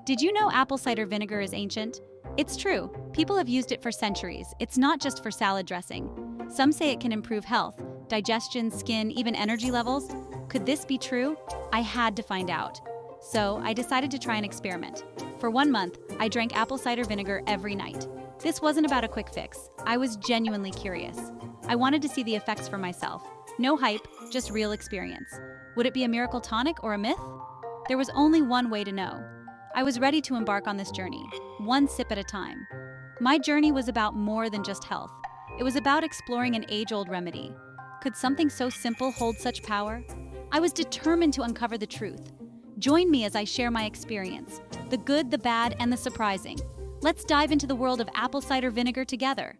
Did you know apple cider vinegar is ancient? It's true. People have used it for centuries. It's not just for salad dressing. Some say it can improve health, digestion, skin, even energy levels. Could this be true? I had to find out. So I decided to try an experiment. For 1 month, I drank apple cider vinegar every night. This wasn't about a quick fix. I was genuinely curious. I wanted to see the effects for myself. No hype, just real experience. Would it be a miracle tonic or a myth? There was only one way to know. I was ready to embark on this journey, one sip at a time. My journey was about more than just health. It was about exploring an age-old remedy. Could something so simple hold such power? I was determined to uncover the truth. Join me as I share my experience, the good, the bad, and the surprising. Let's dive into the world of apple cider vinegar together.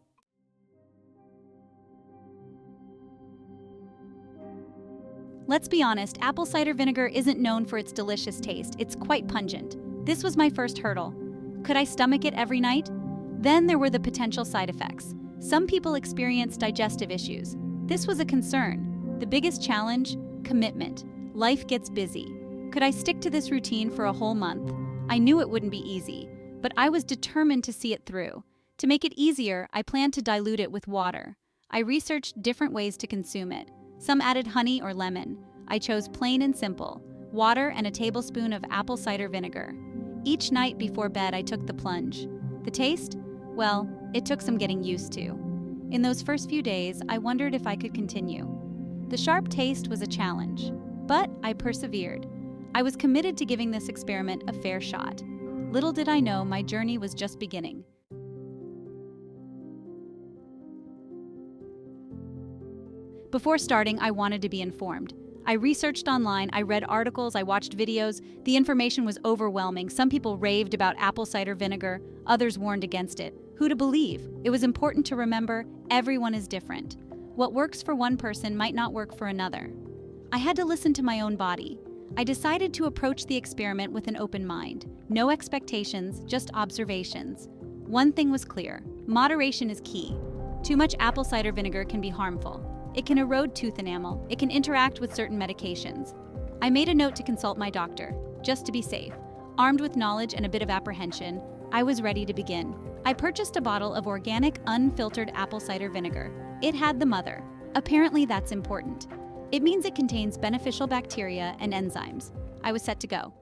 Let's be honest, apple cider vinegar isn't known for its delicious taste. It's quite pungent. This was my first hurdle. Could I stomach it every night? Then there were the potential side effects. Some people experience digestive issues. This was a concern. The biggest challenge? Commitment. Life gets busy. Could I stick to this routine for a whole month? I knew it wouldn't be easy, but I was determined to see it through. To make it easier, I planned to dilute it with water. I researched different ways to consume it. Some added honey or lemon. I chose plain and simple, water and a tablespoon of apple cider vinegar. Each night before bed, I took the plunge. The taste? Well, it took some getting used to. In those first few days, I wondered if I could continue. The sharp taste was a challenge, but I persevered. I was committed to giving this experiment a fair shot. Little did I know my journey was just beginning. Before starting, I wanted to be informed. I researched online, I read articles, I watched videos. The information was overwhelming. Some people raved about apple cider vinegar, others warned against it. Who to believe? It was important to remember everyone is different. What works for one person might not work for another. I had to listen to my own body. I decided to approach the experiment with an open mind. No expectations, just observations. One thing was clear: moderation is key. Too much apple cider vinegar can be harmful. It can erode tooth enamel. It can interact with certain medications. I made a note to consult my doctor, just to be safe. Armed with knowledge and a bit of apprehension, I was ready to begin. I purchased a bottle of organic, unfiltered apple cider vinegar. It had the mother. Apparently that's important. It means it contains beneficial bacteria and enzymes. I was set to go.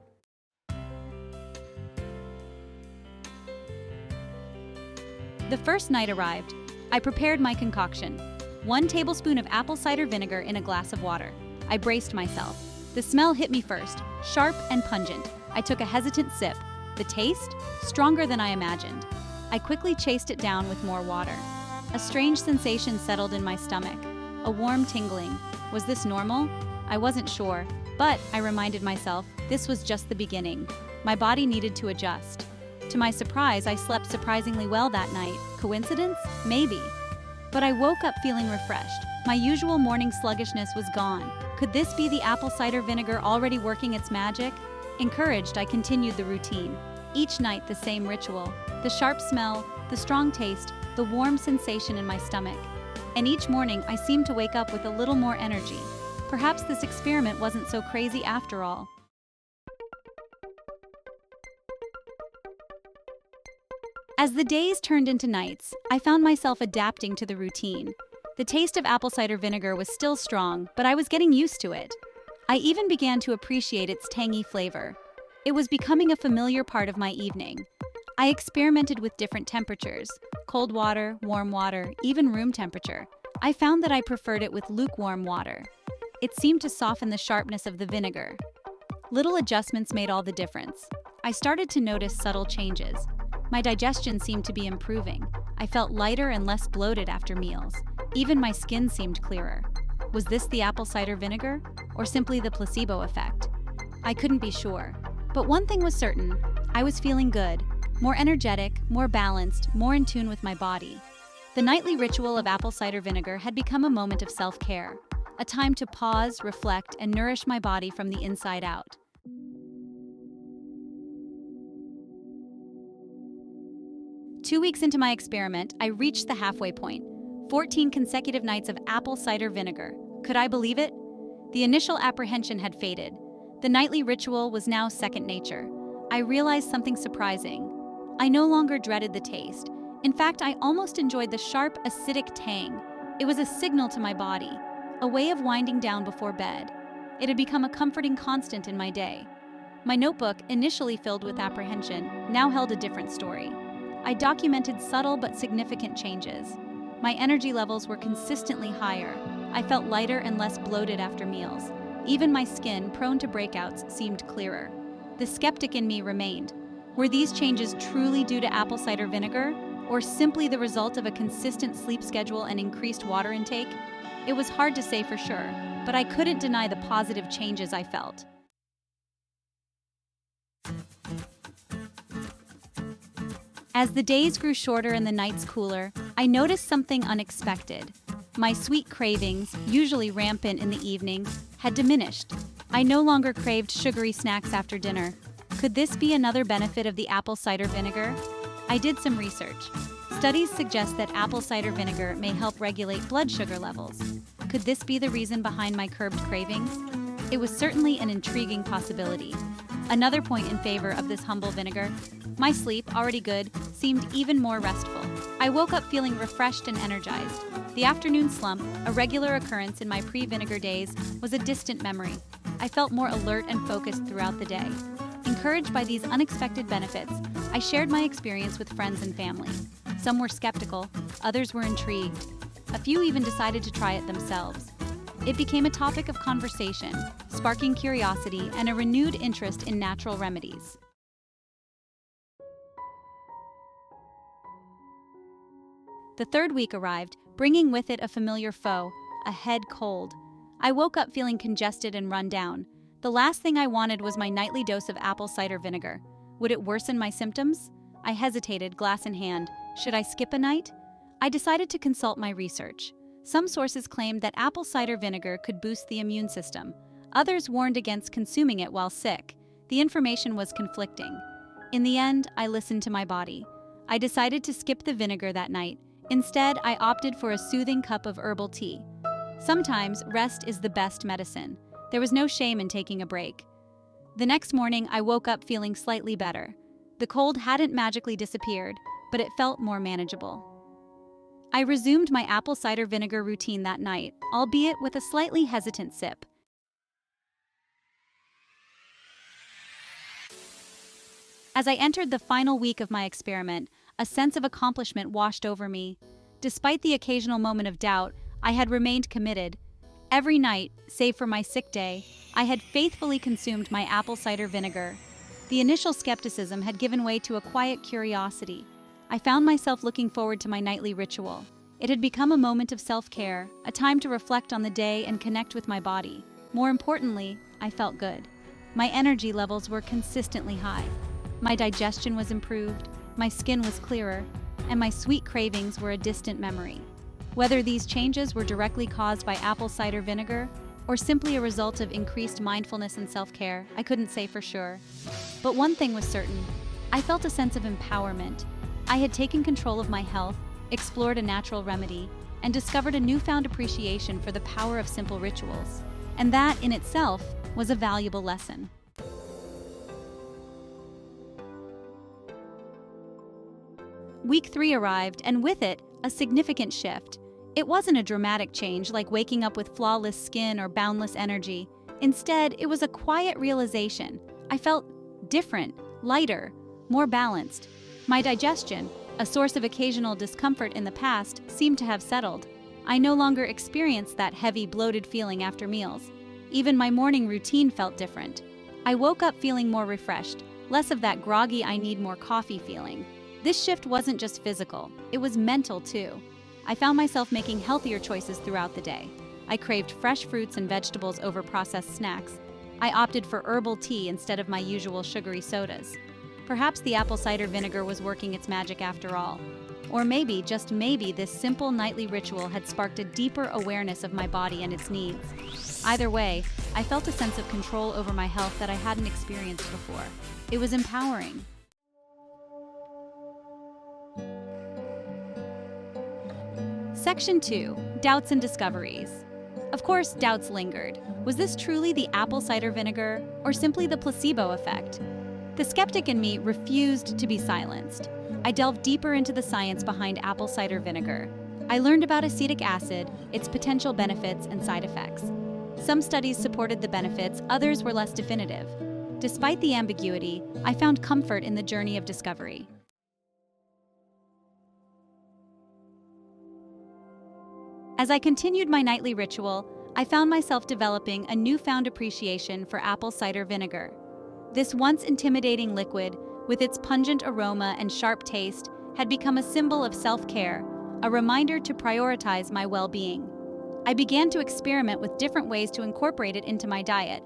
The first night arrived. I prepared my concoction. 1 tablespoon of apple cider vinegar in a glass of water. I braced myself. The smell hit me first, sharp and pungent. I took a hesitant sip. The taste? Stronger than I imagined. I quickly chased it down with more water. A strange sensation settled in my stomach. A warm tingling. Was this normal? I wasn't sure, but I reminded myself this was just the beginning. My body needed to adjust. To my surprise, I slept surprisingly well that night. Coincidence? Maybe. But I woke up feeling refreshed. My usual morning sluggishness was gone. Could this be the apple cider vinegar already working its magic? Encouraged, I continued the routine. Each night, the same ritual. The sharp smell, the strong taste, the warm sensation in my stomach. And each morning, I seemed to wake up with a little more energy. Perhaps this experiment wasn't so crazy after all. As the days turned into nights, I found myself adapting to the routine. The taste of apple cider vinegar was still strong, but I was getting used to it. I even began to appreciate its tangy flavor. It was becoming a familiar part of my evening. I experimented with different temperatures: cold water, warm water, even room temperature. I found that I preferred it with lukewarm water. It seemed to soften the sharpness of the vinegar. Little adjustments made all the difference. I started to notice subtle changes. My digestion seemed to be improving. I felt lighter and less bloated after meals. Even my skin seemed clearer. Was this the apple cider vinegar, or simply the placebo effect? I couldn't be sure. But one thing was certain: I was feeling good. More energetic, more balanced, more in tune with my body. The nightly ritual of apple cider vinegar had become a moment of self-care, a time to pause, reflect, and nourish my body from the inside out. Two weeks into my experiment, I reached the halfway point. 14 consecutive nights of apple cider vinegar. Could I believe it? The initial apprehension had faded. The nightly ritual was now second nature. I realized something surprising. I no longer dreaded the taste. In fact, I almost enjoyed the sharp, acidic tang. It was a signal to my body, a way of winding down before bed. It had become a comforting constant in my day. My notebook, initially filled with apprehension, now held a different story. I documented subtle but significant changes. My energy levels were consistently higher. I felt lighter and less bloated after meals. Even my skin, prone to breakouts, seemed clearer. The skeptic in me remained. Were these changes truly due to apple cider vinegar, or simply the result of a consistent sleep schedule and increased water intake? It was hard to say for sure, but I couldn't deny the positive changes I felt. As the days grew shorter and the nights cooler, I noticed something unexpected. My sweet cravings, usually rampant in the evening, had diminished. I no longer craved sugary snacks after dinner. Could this be another benefit of the apple cider vinegar? I did some research. Studies suggest that apple cider vinegar may help regulate blood sugar levels. Could this be the reason behind my curbed cravings? It was certainly an intriguing possibility. Another point in favor of this humble vinegar: my sleep, already good, seemed even more restful. I woke up feeling refreshed and energized. The afternoon slump, a regular occurrence in my pre-vinegar days, was a distant memory. I felt more alert and focused throughout the day. Encouraged by these unexpected benefits, I shared my experience with friends and family. Some were skeptical, others were intrigued. A few even decided to try it themselves. It became a topic of conversation, sparking curiosity and a renewed interest in natural remedies. The third week arrived, bringing with it a familiar foe, a head cold. I woke up feeling congested and run down. The last thing I wanted was my nightly dose of apple cider vinegar. Would it worsen my symptoms? I hesitated, glass in hand. Should I skip a night? I decided to consult my research. Some sources claimed that apple cider vinegar could boost the immune system. Others warned against consuming it while sick. The information was conflicting. In the end, I listened to my body. I decided to skip the vinegar that night. Instead, I opted for a soothing cup of herbal tea. Sometimes, rest is the best medicine. There was no shame in taking a break. The next morning, I woke up feeling slightly better. The cold hadn't magically disappeared, but it felt more manageable. I resumed my apple cider vinegar routine that night, albeit with a slightly hesitant sip. As I entered the final week of my experiment, a sense of accomplishment washed over me. Despite the occasional moment of doubt, I had remained committed. Every night, save for my sick day, I had faithfully consumed my apple cider vinegar. The initial skepticism had given way to a quiet curiosity. I found myself looking forward to my nightly ritual. It had become a moment of self-care, a time to reflect on the day and connect with my body. More importantly, I felt good. My energy levels were consistently high. My digestion was improved, my skin was clearer, and my sweet cravings were a distant memory. Whether these changes were directly caused by apple cider vinegar or simply a result of increased mindfulness and self-care, I couldn't say for sure. But one thing was certain: I felt a sense of empowerment. I had taken control of my health, explored a natural remedy, and discovered a newfound appreciation for the power of simple rituals. And that, in itself, was a valuable lesson. Week 3 arrived, and with it, a significant shift. It wasn't a dramatic change like waking up with flawless skin or boundless energy. Instead, it was a quiet realization. I felt different, lighter, more balanced. My digestion, a source of occasional discomfort in the past, seemed to have settled. I no longer experienced that heavy, bloated feeling after meals. Even my morning routine felt different. I woke up feeling more refreshed, less of that groggy I need more coffee feeling. This shift wasn't just physical, it was mental too. I found myself making healthier choices throughout the day. I craved fresh fruits and vegetables over processed snacks. I opted for herbal tea instead of my usual sugary sodas. Perhaps the apple cider vinegar was working its magic after all. Or maybe, just maybe, this simple nightly ritual had sparked a deeper awareness of my body and its needs. Either way, I felt a sense of control over my health that I hadn't experienced before. It was empowering. Section 2. Doubts and Discoveries. Of course, doubts lingered. Was this truly the apple cider vinegar, or simply the placebo effect? The skeptic in me refused to be silenced. I delved deeper into the science behind apple cider vinegar. I learned about acetic acid, its potential benefits and side effects. Some studies supported the benefits, others were less definitive. Despite the ambiguity, I found comfort in the journey of discovery. As I continued my nightly ritual, I found myself developing a newfound appreciation for apple cider vinegar. This once intimidating liquid, with its pungent aroma and sharp taste, had become a symbol of self-care, a reminder to prioritize my well-being. I began to experiment with different ways to incorporate it into my diet.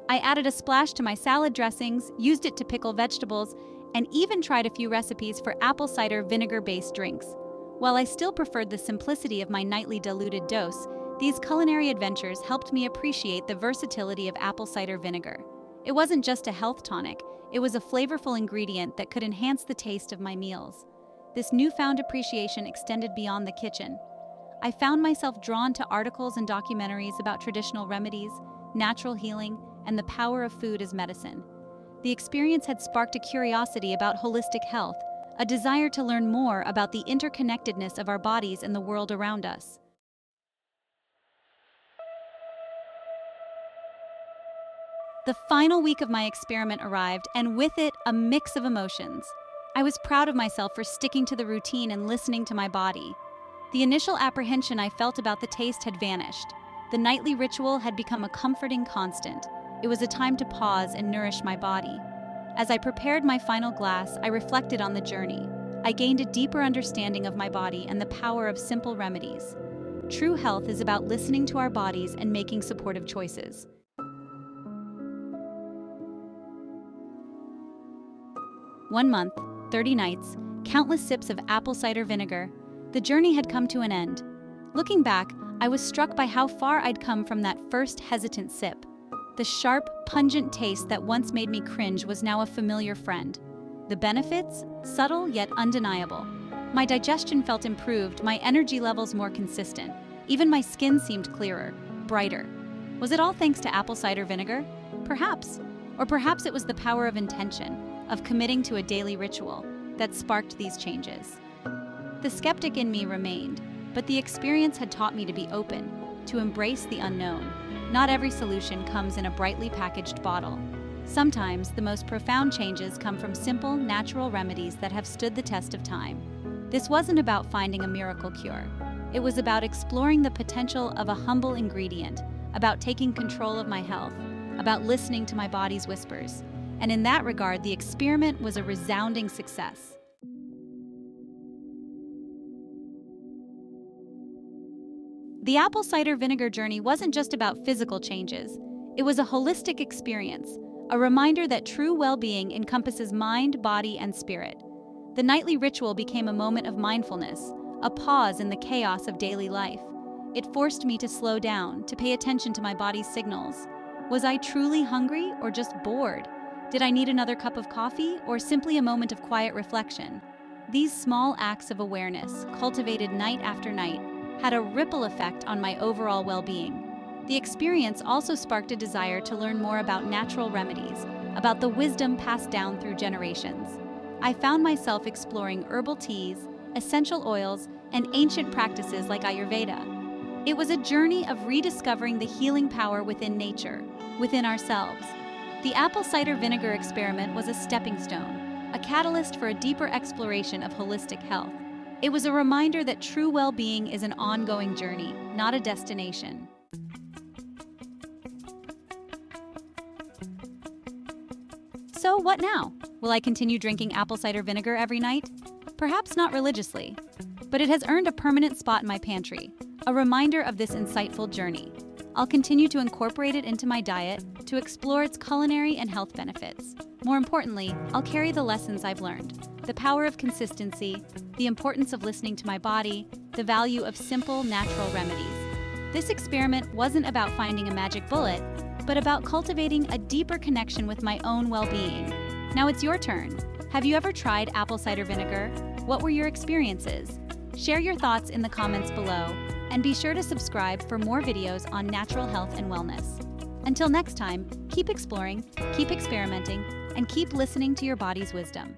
I added a splash to my salad dressings, used it to pickle vegetables, and even tried a few recipes for apple cider vinegar-based drinks. While I still preferred the simplicity of my nightly diluted dose, these culinary adventures helped me appreciate the versatility of apple cider vinegar. It wasn't just a health tonic, it was a flavorful ingredient that could enhance the taste of my meals. This newfound appreciation extended beyond the kitchen. I found myself drawn to articles and documentaries about traditional remedies, natural healing, and the power of food as medicine. The experience had sparked a curiosity about holistic health, a desire to learn more about the interconnectedness of our bodies and the world around us. The final week of my experiment arrived, and with it, a mix of emotions. I was proud of myself for sticking to the routine and listening to my body. The initial apprehension I felt about the taste had vanished. The nightly ritual had become a comforting constant. It was a time to pause and nourish my body. As I prepared my final glass, I reflected on the journey. I gained a deeper understanding of my body and the power of simple remedies. True health is about listening to our bodies and making supportive choices. One month, 30 nights, countless sips of apple cider vinegar. The journey had come to an end. Looking back, I was struck by how far I'd come from that first hesitant sip. The sharp, pungent taste that once made me cringe was now a familiar friend. The benefits? Subtle yet undeniable. My digestion felt improved, my energy levels more consistent. Even my skin seemed clearer, brighter. Was it all thanks to apple cider vinegar? Perhaps. Or perhaps it was the power of intention, of committing to a daily ritual, that sparked these changes. The skeptic in me remained, but the experience had taught me to be open, to embrace the unknown. Not every solution comes in a brightly packaged bottle. Sometimes the most profound changes come from simple, natural remedies that have stood the test of time. This wasn't about finding a miracle cure. It was about exploring the potential of a humble ingredient, about taking control of my health, about listening to my body's whispers. And in that regard, the experiment was a resounding success. The apple cider vinegar journey wasn't just about physical changes. It was a holistic experience, a reminder that true well-being encompasses mind, body, and spirit. The nightly ritual became a moment of mindfulness, a pause in the chaos of daily life. It forced me to slow down, to pay attention to my body's signals. Was I truly hungry or just bored? Did I need another cup of coffee or simply a moment of quiet reflection? These small acts of awareness, cultivated night after night, had a ripple effect on my overall well-being. The experience also sparked a desire to learn more about natural remedies, about the wisdom passed down through generations. I found myself exploring herbal teas, essential oils, and ancient practices like Ayurveda. It was a journey of rediscovering the healing power within nature, within ourselves. The apple cider vinegar experiment was a stepping stone, a catalyst for a deeper exploration of holistic health. It was a reminder that true well-being is an ongoing journey, not a destination. So what now? Will I continue drinking apple cider vinegar every night? Perhaps not religiously, but it has earned a permanent spot in my pantry, a reminder of this insightful journey. I'll continue to incorporate it into my diet, to explore its culinary and health benefits. More importantly, I'll carry the lessons I've learned, the power of consistency, the importance of listening to my body, the value of simple, natural remedies. This experiment wasn't about finding a magic bullet, but about cultivating a deeper connection with my own well-being. Now it's your turn. Have you ever tried apple cider vinegar? What were your experiences? Share your thoughts in the comments below, and be sure to subscribe for more videos on natural health and wellness. Until next time, keep exploring, keep experimenting, and keep listening to your body's wisdom.